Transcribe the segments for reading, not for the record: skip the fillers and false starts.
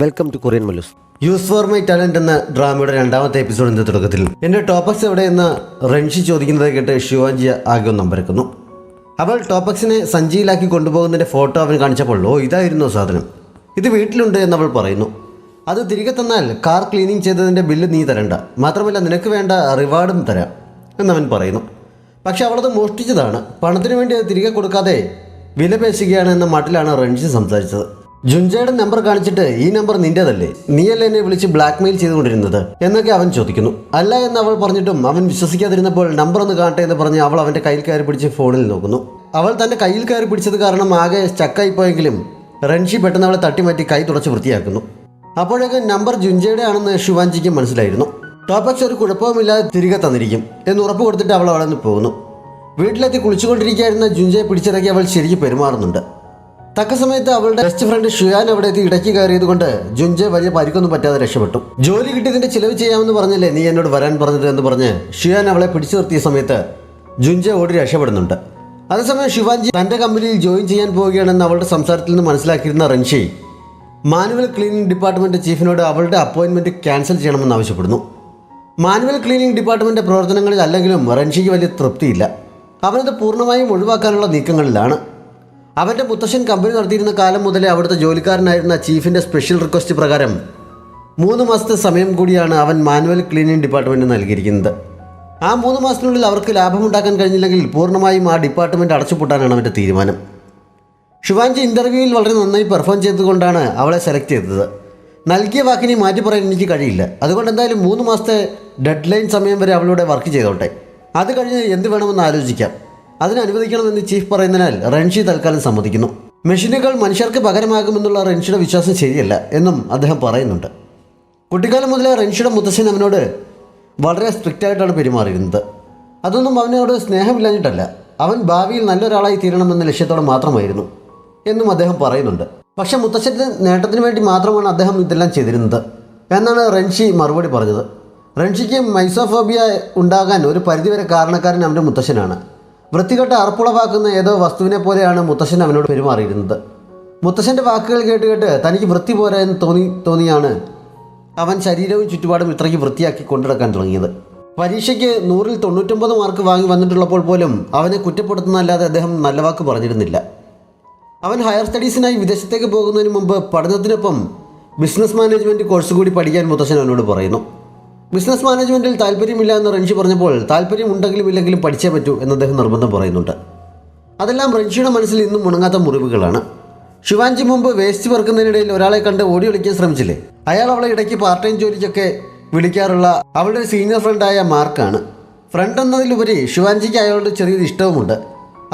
Welcome to Korean Mallus. Use for my talent എന്ന ഡ്രാമയുടെ രണ്ടാമത്തെ എപ്പിസോഡിന്റെ തുടക്കത്തിൽ എൻ്റെ ടോപ്പക്സ് എവിടെയെന്ന് റൺഷി ചോദിക്കുന്നത് കേട്ട് ഷിവാൻജി ആകെ നമ്പരക്കുന്നു. അവൾ ടോപ്പക്സിനെ സഞ്ചിയിലാക്കി കൊണ്ടുപോകുന്നതിൻ്റെ ഫോട്ടോ അവൻ കാണിച്ചപ്പോൾ ഇതായിരുന്നു സാധനം, ഇത് വീട്ടിലുണ്ട് എന്നവൾ പറയുന്നു. അത് തിരികെ തന്നാൽ കാർ ക്ലീനിങ് ചെയ്തതിൻ്റെ ബില്ല് നീ തരണ്ട, മാത്രമല്ല നിനക്ക് വേണ്ട റിവാർഡും തരാം എന്നവൻ പറയുന്നു. പക്ഷെ അവളത് മോഷ്ടിച്ചതാണ്, പണത്തിന് വേണ്ടി അത് തിരികെ കൊടുക്കാതെ വില പേശുകയാണ് എന്ന മട്ടിലാണ് റൺഷി സംസാരിച്ചത്. ജുൻജയുടെ നമ്പർ കാണിച്ചിട്ട് ഈ നമ്പർ നിൻ്റേതല്ലേ, നീയല്ലേ എന്നെ വിളിച്ച് ബ്ലാക്ക് മെയിൽ ചെയ്തുകൊണ്ടിരുന്നത് എന്നൊക്കെ അവൻ ചോദിക്കുന്നു. അല്ല എന്ന് അവൾ പറഞ്ഞിട്ടും അവൻ വിശ്വസിക്കാതിരുന്നപ്പോൾ നമ്പർ ഒന്ന് കാണട്ടെ എന്ന് പറഞ്ഞ് അവൾ അവൻ്റെ കയ്യിൽ കയറി പിടിച്ച് ഫോണിൽ നോക്കുന്നു. അവൾ തൻ്റെ കയ്യിൽ കയറി പിടിച്ചത് കാരണം ആകെ സ്റ്റക്കായിപ്പോയെങ്കിലും റൺഷി പെട്ടെന്ന് അവളെ തട്ടിമാറ്റി കൈ തുടച്ച് വൃത്തിയാക്കുന്നു. അപ്പോഴേക്കും നമ്പർ ജുൻജയുടെ ആണെന്ന് ഷിവാൻജിക്ക് മനസ്സിലായിരുന്നു. ടോപ്പക്സ് ഒരു കുഴപ്പവുമില്ലാതെ തിരികെ തന്നിരിക്കും എന്ന് ഉറപ്പ് കൊടുത്തിട്ട് അവൾ അവിടെ നിന്ന് പോകുന്നു. വീട്ടിലെത്തി കുളിച്ചുകൊണ്ടിരിക്കുകയായിരുന്ന ജുൻജയെ പിടിച്ചിറക്കി അവൾ ശരിക്കും പെരുമാറുന്നുണ്ട്. തക്ക സമയത്ത് അവളുടെ ബെസ്റ്റ് ഫ്രണ്ട് ഷുയാൻ അവിടെ എത്തി ഇടയ്ക്ക് കയറിയത് കൊണ്ട് ജുൻജെ വലിയ പരിക്കൊന്നും പറ്റാതെ രക്ഷപ്പെട്ടു. ജോലി കിട്ടിയതിന്റെ ചിലവ് ചെയ്യാമെന്ന് പറഞ്ഞല്ലേ നീ എന്നോട് വരാൻ പറഞ്ഞത് എന്ന് പറഞ്ഞ് ഷുയാൻ അവളെ പിടിച്ചു നിർത്തിയ സമയത്ത് ജുൻജെ ഓടി രക്ഷപ്പെടുന്നുണ്ട്. അതേസമയം ഷിവാൻജി തൻ്റെ കമ്പനിയിൽ ജോയിൻ ചെയ്യാൻ പോവുകയാണെന്ന് അവളുടെ സംസാരത്തിൽ നിന്ന് മനസ്സിലാക്കിയിരുന്ന റൺഷി മാനുവൽ ക്ലീനിങ് ഡിപ്പാർട്ട്മെൻറ്റ് ചീഫിനോട് അവളുടെ അപ്പോയിൻമെൻറ്റ് ക്യാൻസൽ ചെയ്യണമെന്ന് ആവശ്യപ്പെടുന്നു. മാനുവൽ ക്ലീനിങ് ഡിപ്പാർട്ട്മെൻറ്റ് പ്രവർത്തനങ്ങളിൽ അല്ലെങ്കിലും റൺഷിക്ക് വലിയ തൃപ്തിയില്ല. അവനത് പൂർണ്ണമായും ഒഴിവാക്കാനുള്ള നീക്കങ്ങളിലാണ്. അവൻ്റെ മുത്തശ്ശൻ കമ്പനി നടത്തിയിരുന്ന കാലം മുതലേ അവിടുത്തെ ജോലിക്കാരനായിരുന്ന ചീഫിൻ്റെ സ്പെഷ്യൽ റിക്വസ്റ്റ് പ്രകാരം 3 മാസത്തെ സമയം കൂടിയാണ് അവൻ മാനുവൽ ക്ലീനിങ് ഡിപ്പാർട്ട്മെൻറ്റ് നൽകിയിരിക്കുന്നത്. ആ 3 മാസത്തിനുള്ളിൽ അവർക്ക് ലാഭമുണ്ടാക്കാൻ കഴിഞ്ഞില്ലെങ്കിൽ പൂർണ്ണമായും ആ ഡിപ്പാർട്ട്മെൻറ്റ് അടച്ചുപൂട്ടാനാണ് അവൻ്റെ തീരുമാനം. ഷിവാൻജി ഇൻ്റർവ്യൂവിൽ വളരെ നന്നായി പെർഫോം ചെയ്തുകൊണ്ടാണ് അവളെ സെലക്ട് ചെയ്തത്. നൽകിയ വാക്കിനെ മാറ്റി പറയാൻ എനിക്ക് കഴിയില്ല, അതുകൊണ്ട് എന്തായാലും 3 മാസത്തെ ഡെഡ് ലൈൻ സമയം വരെ അവളുടെ വർക്ക് ചെയ്തോട്ടെ, അത് കഴിഞ്ഞ് എന്ത് വേണമെന്ന് ആലോചിക്കാം, അതിനനുവദിക്കണമെന്ന് ചീഫ് പറയുന്നതിനാൽ റൺഷി തൽക്കാലം സമ്മതിക്കുന്നു. മെഷീനുകൾ മനുഷ്യർക്ക് പകരമാകുമെന്നുള്ള റൺഷിയുടെ വിശ്വാസം ശരിയല്ല എന്നും അദ്ദേഹം പറയുന്നുണ്ട്. കുട്ടിക്കാലം മുതലേ റൺഷിയുടെ മുത്തശ്ശൻ അവനോട് വളരെ സ്ട്രിക്റ്റായിട്ടാണ് പെരുമാറിയിരുന്നത്. അതൊന്നും അവനോട് സ്നേഹമില്ലാഞ്ഞിട്ടല്ല, അവൻ ഭാവിയിൽ നല്ലൊരാളായി തീരണമെന്ന ലക്ഷ്യത്തോടെ മാത്രമായിരുന്നു എന്നും അദ്ദേഹം പറയുന്നുണ്ട്. പക്ഷേ മുത്തശ്ശൻ്റെ നേട്ടത്തിന് വേണ്ടി മാത്രമാണ് അദ്ദേഹം ഇതെല്ലാം ചെയ്തിരുന്നത് എന്നാണ് റൺഷി മറുപടി പറഞ്ഞത്. റൺഷിക്ക് മൈസോഫോബിയ ഉണ്ടാകാൻ ഒരു പരിധിവരെ കാരണക്കാരൻ അവൻ്റെ മുത്തശ്ശനാണ്. വൃത്തികെട്ട അർപ്പുളവാക്കുന്ന ഏതോ വസ്തുവിനെ പോലെയാണ് മുത്തശ്ശൻ അവനോട് പെരുമാറിയിരുന്നത്. മുത്തശ്ശൻ്റെ വാക്കുകൾ കേട്ട് തനിക്ക് വൃത്തി പോരാ എന്ന് തോന്നിയാണ് അവൻ ശരീരവും ചുറ്റുപാടും ഇത്രയ്ക്ക് വൃത്തിയാക്കി കൊണ്ടുനടക്കാൻ തുടങ്ങിയത്. പരീക്ഷയ്ക്ക് 100-ൽ 99 മാർക്ക് വാങ്ങി വന്നിട്ടുള്ളപ്പോൾ പോലും അവനെ കുറ്റപ്പെടുത്തുന്നതല്ലാതെ അദ്ദേഹം നല്ല വാക്ക് പറഞ്ഞിരുന്നില്ല. അവൻ ഹയർ സ്റ്റഡീസിനായി വിദേശത്തേക്ക് പോകുന്നതിന് മുമ്പ് പഠനത്തിനൊപ്പം ബിസിനസ് മാനേജ്മെൻറ്റ് കോഴ്സ് കൂടി പഠിക്കാൻ മുത്തശ്ശൻ അവനോട് പറയുന്നു. ബിസിനസ് മാനേജ്മെൻറ്റിൽ താല്പര്യമില്ല എന്ന് റൺഷി പറഞ്ഞപ്പോൾ താല്പര്യം ഉണ്ടെങ്കിലും ഇല്ലെങ്കിലും പഠിച്ചേ പറ്റൂ എന്ന് അദ്ദേഹം നിർബന്ധം പറയുന്നുണ്ട്. അതെല്ലാം റൺഷിയുടെ മനസ്സിൽ ഇന്നും ഉണങ്ങാത്ത മുറിവുകളാണ്. ഷിവാൻജി മുമ്പ് വേസ്റ്റ് പെറുക്കുന്നതിനിടയിൽ ഒരാളെ കണ്ട് ഓടി വിളിക്കാൻ ശ്രമിച്ചില്ലേ, അയാൾ അവളെ ഇടയ്ക്ക് പാർട്ട് ടൈം ജോലിക്കൊക്കെ വിളിക്കാറുള്ള അവളുടെ സീനിയർ ഫ്രണ്ടായ മാർക്കാണ്. ഫ്രണ്ട് എന്നതിലുപരി ഷിവാൻജിക്ക് അയാളുടെ ചെറിയൊരു ഇഷ്ടവുമുണ്ട്.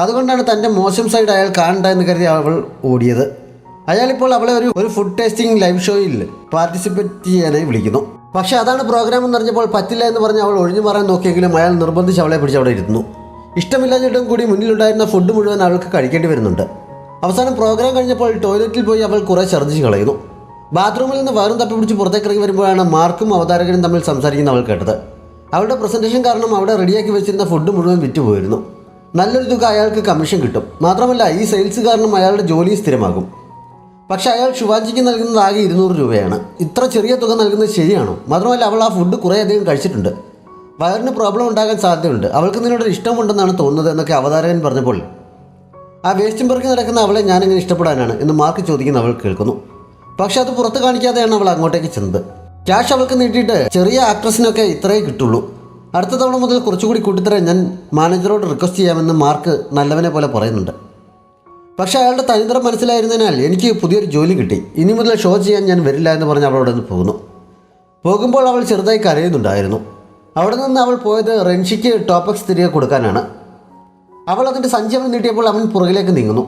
അതുകൊണ്ടാണ് തൻ്റെ മോശം സൈഡ് അയാൾ കാണണ്ട എന്ന് കരുതി അവൾ ഓടിയത്. അയാളിപ്പോൾ അവളെ ഒരു ഫുഡ് ടേസ്റ്റിംഗ് ലൈവ് ഷോയിൽ പാർട്ടിസിപ്പേറ്റ് ചെയ്യാനായി വിളിക്കുന്നു. പക്ഷേ അതാണ് പ്രോഗ്രാം എന്നറിഞ്ഞപ്പോൾ പറ്റില്ല എന്ന് പറഞ്ഞ് അവൾ ഒഴിഞ്ഞു മാറാൻ നോക്കിയെങ്കിലും അയാൾ നിർബന്ധിച്ച് അവളെ പിടിച്ച് അവിടെ ഇരുന്നു. ഇഷ്ടമില്ലാഞ്ഞിട്ടും കൂടി മുന്നിലുണ്ടായിരുന്ന ഫുഡ് മുഴുവൻ അവൾക്ക് കഴിക്കേണ്ടി വരുന്നുണ്ട്. അവസാനം പ്രോഗ്രാം കഴിഞ്ഞപ്പോൾ ടോയ്ലറ്റിൽ പോയി അവൾ കുറേ ഛർദ്ദിച്ച് കളയുന്നു. ബാത്റൂമിൽ നിന്ന് വയറും തപ്പി പിടിച്ച് പുറത്തേക്ക് ഇറങ്ങി വരുമ്പോഴാണ് മാർക്കും അവതാരകനും തമ്മിൽ സംസാരിക്കുന്ന അവൾ കേട്ടത്. അവളുടെ പ്രസൻറ്റേഷൻ കാരണം അവിടെ റെഡിയാക്കി വെച്ചിരുന്ന ഫുഡ് മുഴുവൻ വിറ്റുപോയിരുന്നു. നല്ലൊരു തുക അയാൾക്ക് കമ്മീഷൻ കിട്ടും, മാത്രമല്ല ഈ സെയിൽസ് കാരണം അയാളുടെ ജോലി സ്ഥിരമാകും. പക്ഷേ അയാൾ ഷിവാൻജിക്ക് നൽകുന്നത് ആകെ 200 രൂപയാണ്. ഇത്ര ചെറിയ തുക നൽകുന്നത് ശരിയാണോ? മാത്രമല്ല അവൾ ആ ഫുഡ് കുറേയധികം കഴിച്ചിട്ടുണ്ട്, വയറിന് പ്രോബ്ലം ഉണ്ടാകാൻ സാധ്യതയുണ്ട്, അവൾക്ക് നിന്നോട് ഇഷ്ടമുണ്ടെന്നാണ് തോന്നുന്നത് എന്നൊക്കെ അവതാരകൻ പറഞ്ഞപ്പോൾ ആ വേസ്റ്റും പെറുക്കി നടക്കുന്ന അവളെ ഞാനെങ്ങനെ ഇഷ്ടപ്പെടാനാണ് എന്ന് മാർക്ക് ചോദിക്കുന്ന അവൾ കേൾക്കുന്നു. പക്ഷെ അത് പുറത്ത് കാണിക്കാതെയാണ് അവൾ അങ്ങോട്ടേക്ക് ചെന്നത്. ക്യാഷ് അവൾക്ക് നീട്ടിയിട്ട് ചെറിയ ആക്ട്രസിനൊക്കെ ഇത്രയേ കിട്ടുള്ളൂ, അടുത്ത തവണ മുതൽ കുറച്ചുകൂടി കൂട്ടിത്തരാൻ ഞാൻ മാനേജറോട് റിക്വസ്റ്റ് ചെയ്യാമെന്ന് മാർക്ക് നല്ലവനെ പോലെ പറയുന്നുണ്ട്. പക്ഷേ അയാളുടെ തനിനിറം മനസ്സിലായിരുന്നതിനാൽ എനിക്ക് പുതിയൊരു ജോലി കിട്ടി, ഇനി മുതൽ ഷോ ചെയ്യാൻ ഞാൻ വരില്ല എന്ന് പറഞ്ഞ് അവളവിടെ നിന്ന് പോകുന്നു. പോകുമ്പോൾ അവൾ ചെറുതായി കരയുന്നുണ്ടായിരുന്നു. അവിടെ നിന്ന് അവൾ പോയത് റൺഷിക്ക് ടോപ്പക്സ് തിരികെ കൊടുക്കാനാണ്. അവൾ അതിൻ്റെ സഞ്ചി അവൻ നീട്ടിയപ്പോൾ അവൻ പുറകിലേക്ക് നീങ്ങുന്നു.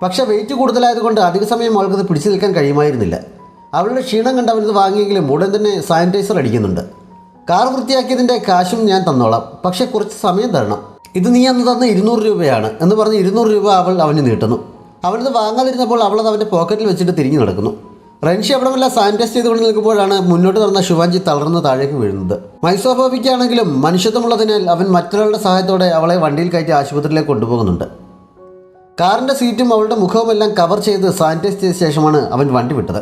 പക്ഷേ വെയിറ്റ് കൂടുതലായതുകൊണ്ട് അധിക സമയം അവൾക്കത് പിടിച്ചു നിൽക്കാൻ കഴിയുമായിരുന്നില്ല. അവളുടെ ക്ഷീണം കണ്ട് അവനത് വാങ്ങിയെങ്കിലും ഉടൻ തന്നെ സാനിറ്റൈസർ അടിക്കുന്നുണ്ട്. കാർ വൃത്തിയാക്കിയതിൻ്റെ കാശും ഞാൻ തന്നോളാം, പക്ഷേ കുറച്ച് സമയം തരണം, ഇത് നീ അന്ന് തന്ന 200 രൂപയാണ് എന്ന് പറഞ്ഞ് 200 രൂപ അവൾ അവന് നീട്ടുന്നു. അവനത് വാങ്ങാതിരുന്നപ്പോൾ അവളത് അവൻ്റെ പോക്കറ്റിൽ വെച്ചിട്ട് തിരിഞ്ഞു നടക്കുന്നു. റൺഷി അവിടെമെല്ലാം സാനിറ്റൈസ് ചെയ്തുകൊണ്ട് നിൽക്കുമ്പോഴാണ് മുന്നോട്ട് നടന്ന ഷിവാൻജി തളർന്ന് താഴേക്ക് വീഴുന്നത്. മൈസോഫോബിക്കാണെങ്കിലും മനുഷ്യത്വമുള്ളതിനാൽ അവൻ മറ്റൊരാളുടെ സഹായത്തോടെ അവളെ വണ്ടിയിൽ കയറ്റി ആശുപത്രിയിലേക്ക് കൊണ്ടുപോകുന്നുണ്ട്. കാറിൻ്റെ സീറ്റും അവളുടെ മുഖവുമെല്ലാം കവർ ചെയ്ത് സാനിറ്റൈസ് ചെയ്ത ശേഷമാണ് അവൻ വണ്ടി വിട്ടത്.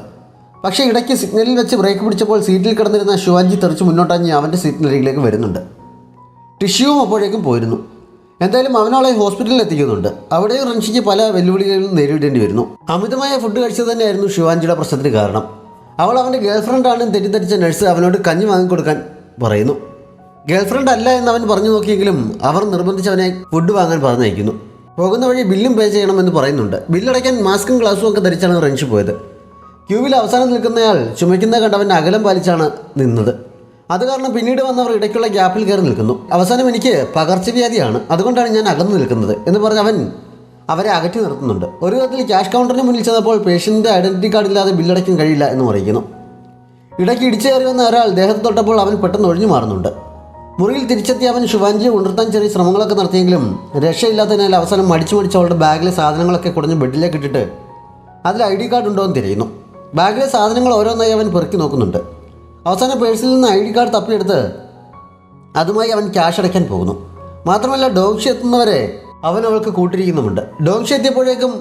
പക്ഷേ ഇടയ്ക്ക് സിഗ്നലിൽ വെച്ച് ബ്രേക്ക് പിടിച്ചപ്പോൾ സീറ്റിൽ കിടന്നിരുന്ന ശിവാഞ്ചി തെറിച്ച് മുന്നോട്ടാഞ്ഞ് അവൻ്റെ സീറ്റിനരികിലേക്ക് വരുന്നുണ്ട്. ടിഷ്യൂവും അപ്പോഴേക്കും പോയിരുന്നു. എന്തായാലും അവനവളെ ഹോസ്പിറ്റലിൽ എത്തിക്കുന്നുണ്ട്. അവിടെയും റൺഷിക്ക് പല വെല്ലുവിളികളും നേരിടേണ്ടി വരുന്നു. അമിതമായ ഫുഡ് കഴിച്ചത് തന്നെയായിരുന്നു ശിവാഞ്ചിയുടെ പ്രശ്നത്തിന് കാരണം. അവൾ അവൻ്റെ ഗേൾഫ്രണ്ടാണെന്ന് തെറ്റിദ്ധരിച്ച നഴ്സ് അവനോട് കഞ്ഞി വാങ്ങിക്കൊടുക്കാൻ പറയുന്നു. ഗേൾഫ്രണ്ട് അല്ല എന്ന് അവൻ പറഞ്ഞു നോക്കിയെങ്കിലും അവർ നിർബന്ധിച്ചവനെ ഫുഡ് വാങ്ങാൻ പറഞ്ഞയക്കുന്നു. പോകുന്ന വഴി ബില്ലും പേ ചെയ്യണമെന്ന് പറയുന്നുണ്ട്. ബില്ലടയ്ക്കാൻ മാസ്കും ഗ്ലാസും ഒക്കെ ധരിച്ചാണ് റൺഷി പോയത്. ക്യൂവിൽ അവസാനം നിൽക്കുന്നയാൾ ചുമയ്ക്കുന്ന കണ്ടവൻ അകലം പാലിച്ചാണ് നിന്നത്. അത് കാരണം പിന്നീട് വന്നവർ ഇടയ്ക്കുള്ള ഗ്യാപ്പിൽ കയറി നിൽക്കുന്നു. അവസാനം എനിക്ക് പകർച്ചവ്യാധിയാണ്, അതുകൊണ്ടാണ് ഞാൻ അകന്നു നിൽക്കുന്നത് എന്ന് പറഞ്ഞ് അവൻ അവരെ അകറ്റി നിർത്തുന്നുണ്ട്. ഒരു വിധത്തിൽ ക്യാഷ് കൗണ്ടറിന് മുന്നിൽ ചെന്നപ്പോൾ പേഷ്യൻ്റെ ഐഡൻറ്റിറ്റി കാർഡ് ഇല്ലാതെ ബില്ലടയ്ക്കാൻ കഴിയില്ല എന്ന് അറിയിക്കുന്നു. ഇടയ്ക്ക് ഇടിച്ചു കയറി വന്ന ഒരാൾ ദേഹത്ത് തൊട്ടപ്പോൾ അവൻ പെട്ടെന്ന് ഒഴിഞ്ഞു മാറുന്നുണ്ട്. മുറിയിൽ തിരിച്ചെത്തി അവൻ ശിവാഞ്ചിയെ ഉണർത്താൻ ചെറിയ ശ്രമങ്ങളൊക്കെ നടത്തിയെങ്കിലും രക്ഷയില്ലാത്തതിനാൽ അവസാനം മടിച്ച് അവളുടെ ബാഗിലെ സാധനങ്ങളൊക്കെ കുടഞ്ഞ് ബെഡിലേക്ക് ഇട്ടിട്ട് അതിൽ ID കാർഡ് ഉണ്ടോ എന്ന് തിരയുന്നു. ബാഗിലെ സാധനങ്ങൾ ഓരോന്നായി അവൻ പെറുക്കി നോക്കുന്നുണ്ട്. അവസാനം പേഴ്സിൽ നിന്ന് ID കാർഡ് തപ്പിയെടുത്ത് അതുമായി അവൻ ക്യാഷ് അടയ്ക്കാൻ പോകുന്നു. മാത്രമല്ല ഡോങ്ഷി എത്തുന്നവരെ അവൻ അവൾക്ക് കൂട്ടിരിക്കുന്നുമുണ്ട്. ഡോങ്ഷി എത്തിയപ്പോഴേക്കും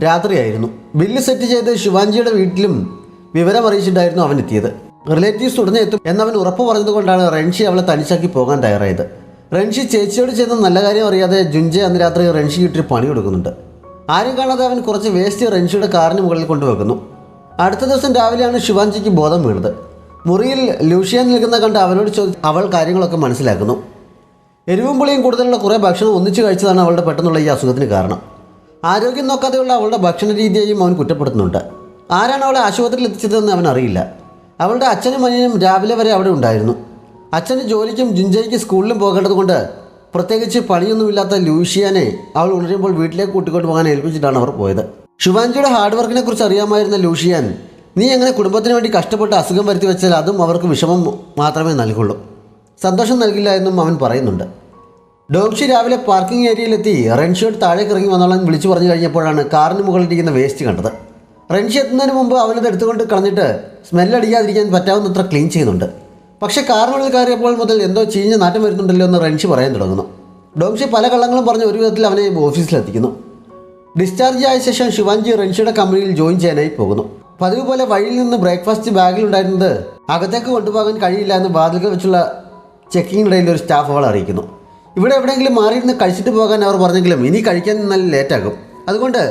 രാത്രിയായിരുന്നു. ബില്ല് സെറ്റ് ചെയ്ത് ശിവാഞ്ചിയുടെ വീട്ടിലും വിവരം അറിയിച്ചിട്ടായിരുന്നു അവൻ എത്തിയത്. റിലേറ്റീവ്സ് ഉടനെ എത്തും എന്നവൻ ഉറപ്പ് പറഞ്ഞതുകൊണ്ടാണ് റൺഷി അവളെ തനിച്ചാക്കി പോകാൻ തയ്യാറായത്. റൺഷി ചേച്ചിയോട് ചെയ്യുന്ന നല്ല കാര്യം അറിയാതെ ജുൻജെ അന്ന് രാത്രി റൺഷി ഇട്ടിട്ട് പണി കൊടുക്കുന്നുണ്ട്. ആരും കാണാതെ അവൻ കുറച്ച് വേസ്റ്റ് റൺഷിയുടെ കാറിന് മുകളിൽ കൊണ്ടുവെക്കുന്നു. അടുത്ത ദിവസം രാവിലെയാണ് ശിവാഞ്ചിക്ക് ബോധം വീണത്. മുറിയിൽ ലൂഷിയാൻ നിൽക്കുന്ന കണ്ട് അവനോട് അവൾ കാര്യങ്ങളൊക്കെ മനസ്സിലാക്കുന്നു. എരിവും പുളിയും കൂടുതലുള്ള കുറേ ഭക്ഷണം ഒന്നിച്ച് കഴിച്ചതാണ് അവളുടെ പെട്ടെന്നുള്ള ഈ അസുഖത്തിന് കാരണം. ആരോഗ്യം നോക്കാതെയുള്ള അവളുടെ ഭക്ഷണ രീതിയെയും അവൻ കുറ്റപ്പെടുത്തുന്നുണ്ട്. ആരാണ് അവളെ ആശുപത്രിയിൽ എത്തിച്ചതെന്ന് അവൻ അറിയില്ല. അവളുടെ അച്ഛനും അനിയനും രാവിലെ വരെ അവിടെ ഉണ്ടായിരുന്നു. അച്ഛന് ജോലിക്കും ജുൻജയ്ക്ക് സ്കൂളിലും പോകേണ്ടതുകൊണ്ട് പ്രത്യേകിച്ച് പണിയൊന്നുമില്ലാത്ത ലൂഷിയാനെ അവൾ ഉണരുമ്പോൾ വീട്ടിലേക്ക് കൂട്ടിക്കൊണ്ട് പോകാൻ ഏൽപ്പിച്ചിട്ടാണ് അവർ പോയത്. ശിവാഞ്ചിയുടെ ഹാർഡ് വർക്കിനെ കുറിച്ച് അറിയാമായിരുന്ന ലൂഷിയാൻ, നീ എങ്ങനെ കുടുംബത്തിന് വേണ്ടി കഷ്ടപ്പെട്ട് അസുഖം വരുത്തി വെച്ചാൽ അതും അവർക്ക് വിഷമം മാത്രമേ നൽകുള്ളൂ, സന്തോഷം നൽകില്ല എന്നും അവൻ പറയുന്നുണ്ട്. ഡോങ്ഷി രാവിലെ പാർക്കിംഗ് ഏരിയയിലെത്തി റൺഷിയോട് താഴേക്ക് ഇറങ്ങി വന്നോളാൻ വിളിച്ചു പറഞ്ഞു കഴിഞ്ഞപ്പോഴാണ് കാറിന് മുകളിലിരിക്കുന്ന വേസ്റ്റ് കണ്ടത്. റൺഷി എത്തുന്നതിന് മുമ്പ് അവനത് എടുത്തുകൊണ്ട് കളഞ്ഞിട്ട് സ്മെല്ലടിക്കാതിരിക്കാൻ പറ്റാവുന്നത്ര ക്ലീൻ ചെയ്യുന്നുണ്ട്. പക്ഷേ കാറിനുള്ളിൽ കയറിയപ്പോൾ മുതൽ എന്തോ ചീഞ്ഞ നാറ്റം വരുന്നുണ്ടല്ലോ എന്ന് റൺഷി പറയാൻ തുടങ്ങുന്നു. ഡോങ്ഷി പല കള്ളങ്ങളും പറഞ്ഞ് ഒരു വിധത്തിൽ അവനെ ഓഫീസിലെത്തിക്കുന്നു. ഡിസ്ചാർജ് ആയ ശേഷം ശിവാഞ്ചി റൺഷിയുടെ കമ്പനിയിൽ ജോയിൻ ചെയ്യാനായി പോകുന്നു. പതിവ് പോലെ വഴിയിൽ നിന്ന് ബ്രേക്ക്ഫാസ്റ്റ് ബാഗിലുണ്ടായിരുന്നത് അകത്തേക്ക് കൊണ്ടുപോകാൻ കഴിയില്ല എന്ന് വാതിൽക്കൽ വെച്ചുള്ള ചെക്കിങ്ങിനിടയിൽ ഒരു സ്റ്റാഫ് അവൾ അറിയിക്കുന്നു. ഇവിടെ എവിടെയെങ്കിലും മാറിയിരുന്ന് കഴിച്ചിട്ട് പോകാൻ അവർ പറഞ്ഞെങ്കിലും ഇനി കഴിക്കാൻ നല്ല ലേറ്റാകും, അതുകൊണ്ട്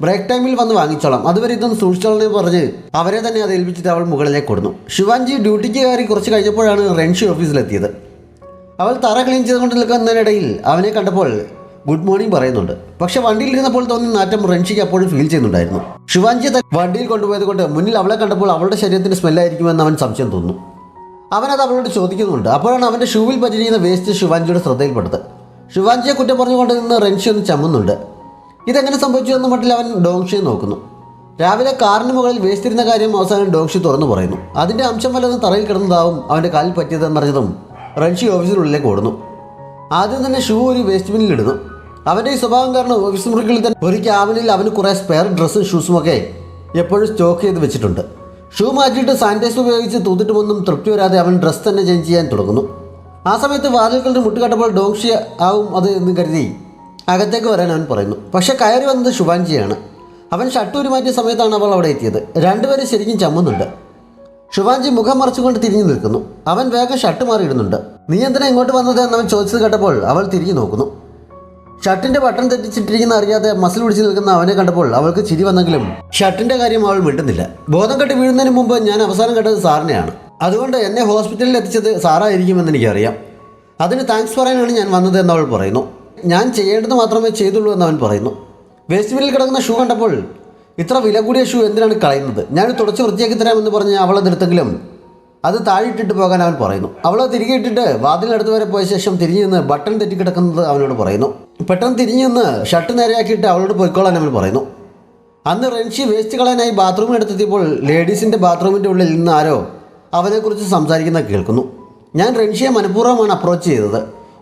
ബ്രേക്ക് ടൈമിൽ വന്ന് വാങ്ങിച്ചോളാം, അതുവരെ ഇതൊന്ന് സൂക്ഷിച്ചോളെന്ന് പറഞ്ഞ് അവരെ തന്നെ അത് ഏൽപ്പിച്ചിട്ട് അവൾ മുകളിലേക്ക് കൊടുന്നു. ശിവാഞ്ചി ഡ്യൂട്ടിക്ക് കയറി കുറച്ച് കഴിഞ്ഞപ്പോഴാണ് റൺഷി ഓഫീസിലെത്തിയത്. അവൾ തറ ക്ലീൻ ചെയ്തുകൊണ്ട് നിൽക്കുന്നതിനിടയിൽ അവനെ കണ്ടപ്പോൾ ഗുഡ് മോർണിംഗ് പറയുന്നുണ്ട്. പക്ഷെ വണ്ടിയിലിരുന്നപ്പോൾ തോന്നിയ നാറ്റം റൺഷിക്ക് അപ്പോഴും ഫീൽ ചെയ്യുന്നുണ്ടായിരുന്നു. ശിവാഞ്ചിയെ വണ്ടിയിൽ കൊണ്ടുപോയത് കൊണ്ട് മുന്നിൽ അവളെ കണ്ടപ്പോൾ അവളുടെ ശരീരത്തിന് സ്മെല്ലായിരിക്കുമെന്ന് അവൻ സംശയം തോന്നുന്നു. അവനത് അവളോട് ചോദിക്കുന്നുണ്ട്. അപ്പോഴാണ് അവൻ്റെ ഷൂവിൽ പറ്റിയിരിക്കുന്ന വേസ്റ്റ് ശിവാഞ്ചിയുടെ ശ്രദ്ധയിൽപ്പെട്ടത്. ശിവാഞ്ചിയെ കുറ്റം പറഞ്ഞുകൊണ്ട് നിന്ന് റൺഷി ഒന്ന് ചമ്മുന്നുണ്ട്. ഇതെങ്ങനെ സംഭവിച്ചു എന്ന മട്ടിൽ അവൻ ഡോങ്ഷിയെ നോക്കുന്നു. രാവിലെ കാറിന് മുകളിൽ വേസ്റ്റ് ഇരുന്ന കാര്യം അവസാനം ഡോങ്ഷി തുറന്നു പറയുന്നു. അതിൻ്റെ അംശം വല്ലതും തറയിൽ കിടന്നതാവും അവൻ്റെ കാലിൽ പറ്റിയതെന്നറിഞ്ഞതും റൺഷി ഓഫീസിനുള്ളിലേക്ക് ഓടുന്നു. ആദ്യം തന്നെ ഷൂ ഒരു വേസ്റ്റ് ബിന്നിൽ ഇടുന്നു. അവൻ്റെ ഈ സ്വഭാവം കാരണം ഓഫീസ് മുറികളിൽ തന്നെ ഒരു ക്യാബിനിൽ അവന് കുറേ സ്പെയർ ഡ്രസ്സും ഷൂസുമൊക്കെ എപ്പോഴും സ്റ്റോക്ക് ചെയ്ത് വെച്ചിട്ടുണ്ട്. ഷൂ മാറ്റിയിട്ട് സാനിറ്റൈസർ ഉപയോഗിച്ച് തൂത്തിട്ടുമൊന്നും തൃപ്തി വരാതെ അവൻ ഡ്രസ്സ് തന്നെ ചേഞ്ച് ചെയ്യാൻ തുടങ്ങുന്നു. ആ സമയത്ത് വാതിൽക്കളുടെ മുട്ടുകട്ടപ്പോൾ ഡോങ്ഷി ആവും അത് എന്ന് കരുതി അകത്തേക്ക് വരാൻ അവൻ പറയുന്നു. പക്ഷേ കയറി വന്നത് ശിവാഞ്ചിയാണ്. അവൻ ഷർട്ട് മാറ്റിയ സമയത്താണ് അവൾ അവിടെ എത്തിയത്. രണ്ടുപേരും ശരിക്കും ചമ്മുന്നുണ്ട്. ശിവാഞ്ചി മുഖം മറച്ചുകൊണ്ട് തിരിഞ്ഞു നിൽക്കുന്നു. അവൻ വേഗം ഷർട്ട് മാറിയിടുന്നുണ്ട്. നീ എന്തിനാ ഇങ്ങോട്ട് വന്നത് എന്നവൻ ചോദിച്ചത് കേട്ടപ്പോൾ അവൾ തിരിഞ്ഞു നോക്കുന്നു. ഷർട്ടിൻ്റെ ബട്ടൺ തെറ്റിച്ചിട്ടിരിക്കുന്ന അറിയാതെ മസിൽ പിടിച്ച് നിൽക്കുന്ന അവനെ കണ്ടപ്പോൾ അവൾക്ക് ചിരി വന്നെങ്കിലും ഷർട്ടിൻ്റെ കാര്യം അവൾ മിണ്ടുന്നില്ല. ബോധം കെട്ട് വീഴുന്നതിന് മുമ്പ് ഞാൻ അവസാനം കണ്ടത് സാറിനെയാണ്, അതുകൊണ്ട് എന്നെ ഹോസ്പിറ്റലിൽ എത്തിച്ചത് സാറായിരിക്കുമെന്ന് എനിക്കറിയാം. അതിന് താങ്ക്സ് പറയാനാണ് ഞാൻ വന്നത് എന്നവൾ പറയുന്നു. ഞാൻ ചെയ്യേണ്ടത് മാത്രമേ ചെയ്തുള്ളൂ എന്നവൻ പറയുന്നു. വേസ്റ്റ് ബിന്നിൽ കിടക്കുന്ന ഷൂ കണ്ടപ്പോൾ ഇത്ര വില കൂടിയ ഷൂ എന്തിനാണ് കളയുന്നത്, ഞാൻ തുടച്ച് വൃത്തിയാക്കി തരാമെന്ന് പറഞ്ഞ് അവളതെടുത്തെങ്കിലും അത് താഴെയിട്ടിട്ട് പോകാൻ അവൻ പറയുന്നു. അവളെ തിരികെ ഇട്ടിട്ട് വാതിലിനടുത്ത് വരെ പോയ ശേഷം തിരിഞ്ഞു നിന്ന് ബട്ടൺ തെറ്റിക്കിടക്കുന്നത് അവനോട് പറയുന്നു. പെട്ടെന്ന് തിരിഞ്ഞു നിന്ന് ഷർട്ട് നേരെയാക്കിയിട്ട് അവളോട് പോയിക്കോളാൻ അവൻ പറയുന്നു. അന്ന് റൺഷി വേസ്റ്റ് കളയാനായി ബാത്റൂമിനടുത്തെത്തിയപ്പോൾ ലേഡീസിൻ്റെ ബാത്റൂമിൻ്റെ ഉള്ളിൽ നിന്ന് ആരോ അവനെക്കുറിച്ച് സംസാരിക്കുന്ന കേൾക്കുന്നു. ഞാൻ റൺഷിയെ മനഃപൂർവ്വമാണ് അപ്രോച്ച് ചെയ്തത്.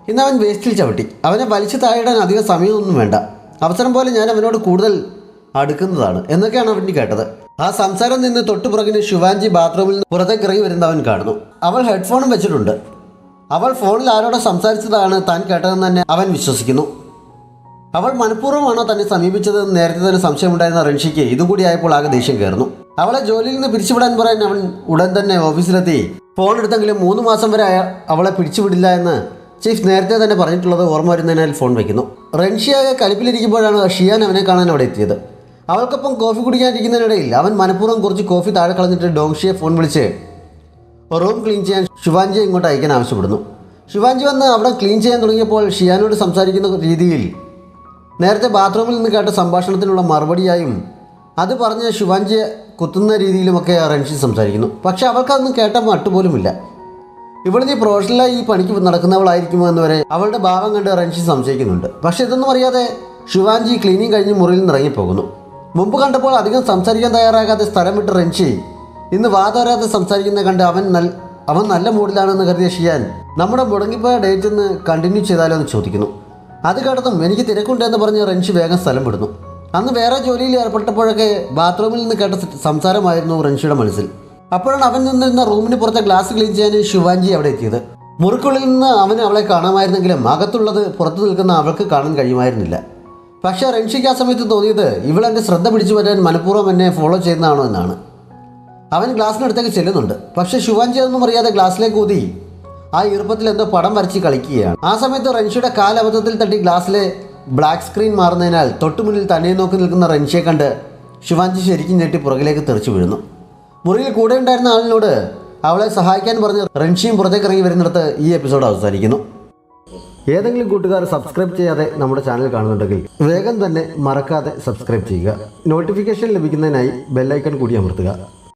ഇന്ന് അവൻ വേസ്റ്റിൽ ചവിട്ടി. അവനെ വലിച്ചു താഴെയിടാൻ അധികം സമയമൊന്നും വേണ്ട, അവസരം പോലെ ഞാൻ അവനോട് കൂടുതൽ അടുക്കുന്നതാണ് എന്നൊക്കെയാണ് അവൻ കേട്ടത്. ആ സംസാരം നിന്ന് തൊട്ടുപുറകിന് ശിവാഞ്ചി ബാത്റൂമിൽ നിന്ന് പുറത്തേക്ക് ഇറങ്ങി വരുന്ന അവൻ കാണുന്നു. അവൾ ഹെഡ്ഫോണും വെച്ചിട്ടുണ്ട്. അവൾ ഫോണിൽ ആരോടെ സംസാരിച്ചതാണ് താൻ കേട്ടതെന്ന് തന്നെ അവൻ വിശ്വസിക്കുന്നു. അവൾ മനഃപൂർവ്വമാണോ തന്നെ സമീപിച്ചതെന്ന് നേരത്തെ തന്നെ സംശയമുണ്ടായിരുന്ന റൺഷിക്ക് ഇതും കൂടി ആയപ്പോൾ ആകെ ദേഷ്യം കയറുന്നു. അവളെ ജോലിയിൽ നിന്ന് പിരിച്ചുവിടാൻ പറയാൻ അവൻ ഉടൻ തന്നെ ഓഫീസിലെത്തി ഫോൺ എടുത്തെങ്കിലും 3 മാസം വരെ അവളെ പിരിച്ചുവിടില്ല എന്ന് ചീഫ് നേരത്തെ തന്നെ പറഞ്ഞിട്ടുള്ളത് ഓർമ്മ വരുന്നതിനാൽ ഫോൺ വയ്ക്കുന്നു. റൻഷിയാകെ കലിപ്പിലിരിക്കുമ്പോഴാണ് ഷിയാൻ അവനെ കാണാൻ അവിടെ എത്തിയത്. അവൾക്കൊപ്പം കോഫി കുടിക്കാനിരിക്കുന്നതിനിടയിൽ അവൻ മനഃപൂർവ്വം കുറച്ച് കോഫി താഴെ കളഞ്ഞിട്ട് ഡോങ്ഷിയെ ഫോൺ വിളിച്ച് റൂം ക്ലീൻ ചെയ്യാൻ ശിവാൻജിയെ ഇങ്ങോട്ട് അയക്കാൻ ആവശ്യപ്പെടുന്നു. ശിവാൻജി വന്ന് അവിടെ ക്ലീൻ ചെയ്യാൻ തുടങ്ങിയപ്പോൾ ഷിയാനോട് സംസാരിക്കുന്ന രീതിയിൽ നേരത്തെ ബാത്റൂമിൽ നിന്ന് കേട്ട സംഭാഷണത്തിനുള്ള മറുപടിയായും അത് പറഞ്ഞ് ശിവാൻജിയെ കുത്തുന്ന രീതിയിലുമൊക്കെ റൻഷി സംസാരിക്കുന്നു. പക്ഷെ അവൾക്കതൊന്നും കേട്ട മട്ടുപോലുമില്ല. ഇവിടെ നീ പ്രൊഫഷണലായി ഈ പണിക്ക് നടക്കുന്നവളായിരിക്കുമോ എന്നുവരെ അവളുടെ ഭാവം കണ്ട് റൻഷി സംശയിക്കുന്നുണ്ട്. പക്ഷെ ഇതൊന്നും അറിയാതെ ശിവാൻജി ക്ലീനിങ് കഴിഞ്ഞ് മുറിയിൽ നിന്ന് ഇറങ്ങിപ്പോകുന്നു. മുമ്പ് കണ്ടപ്പോൾ അധികം സംസാരിക്കാൻ തയ്യാറാകാതെ സ്ഥലം വിട്ട് റൻഷി ഇന്ന് വാതോരാതെ സംസാരിക്കുന്നത് കണ്ട് അവൻ നല്ല മൂഡിലാണെന്ന് കരുതിയ ഷിയാൻ നമ്മുടെ മുടങ്ങിപ്പോയ ഡേറ്റ് ഒന്ന് കണ്ടിന്യൂ ചെയ്താലോ എന്ന് ചോദിക്കുന്നു. അത് കേട്ടതും എനിക്ക് തിരക്കുണ്ടെന്ന് പറഞ്ഞ് റൻഷി വേഗം സ്ഥലം വിടുന്നു. അന്ന് വേറെ ജോലിയിൽ ഏർപ്പെട്ടപ്പോഴൊക്കെ ബാത്റൂമിൽ നിന്ന് കേട്ട സംസാരമായിരുന്നു റൻഷിയുടെ മനസ്സിൽ. അപ്പോഴാണ് അവൻ നിന്നിരുന്ന റൂമിന് പുറത്തെ ഗ്ലാസ് ക്ലീൻ ചെയ്യാൻ ശിവാൻജി അവിടെ എത്തിയത്. മുറിക്കുള്ളിൽ നിന്ന് അവന് അവളെ കാണാമായിരുന്നെങ്കിലും അകത്തുള്ളത് പുറത്തു നിൽക്കുന്ന അവൾക്ക് കാണാൻ കഴിയുമായിരുന്നില്ല. പക്ഷേ റൻഷിക്ക് ആ സമയത്ത് തോന്നിയത് ഇവളെൻ്റെ ശ്രദ്ധ പിടിച്ചു പറ്റാൻ മനഃപൂർവ്വം എന്നെ ഫോളോ ചെയ്യുന്നതാണോ എന്നാണ്. അവൻ ഗ്ലാസ്സിനടുത്തേക്ക് ചെല്ലുന്നുണ്ട്. പക്ഷേ ശിവാൻജി അതൊന്നും അറിയാതെ ഗ്ലാസ്സിലേക്ക് ഊതി ആ ഈർപ്പത്തിൽ എന്തോ പടം വരച്ച് കളിക്കുകയാണ്. ആ സമയത്ത് റൻഷിയുടെ കാലബദ്ധത്തിൽ തട്ടി ഗ്ലാസ്സിലെ ബ്ലാക്ക് സ്ക്രീൻ മാറുന്നതിനാൽ തൊട്ടുമുന്നിൽ തന്നെ നോക്കി നിൽക്കുന്ന റൻഷിയെ കണ്ട് ശിവാൻജി ശരിക്കും ഞെട്ടി പുറകിലേക്ക് തെറിച്ചു വീഴുന്നു. മുറിയിൽ കൂടെ ഉണ്ടായിരുന്ന ആളിനോട് അവളെ സഹായിക്കാൻ പറഞ്ഞ് റൻഷിയും പുറത്തേക്ക് ഇറങ്ങി വരുന്നിടത്ത് ഈ എപ്പിസോഡ് അവസാനിക്കുന്നു. ഏതെങ്കിലും കൂട്ടുകാർ സബ്സ്ക്രൈബ് ചെയ്യാതെ നമ്മുടെ ചാനൽ കാണുന്നുണ്ടെങ്കിൽ വേഗം തന്നെ മറക്കാതെ സബ്സ്ക്രൈബ് ചെയ്യുക. നോട്ടിഫിക്കേഷൻ ലഭിക്കുന്നതിനായി ബെല്ലൈക്കൺ കൂടി അമർത്തുക.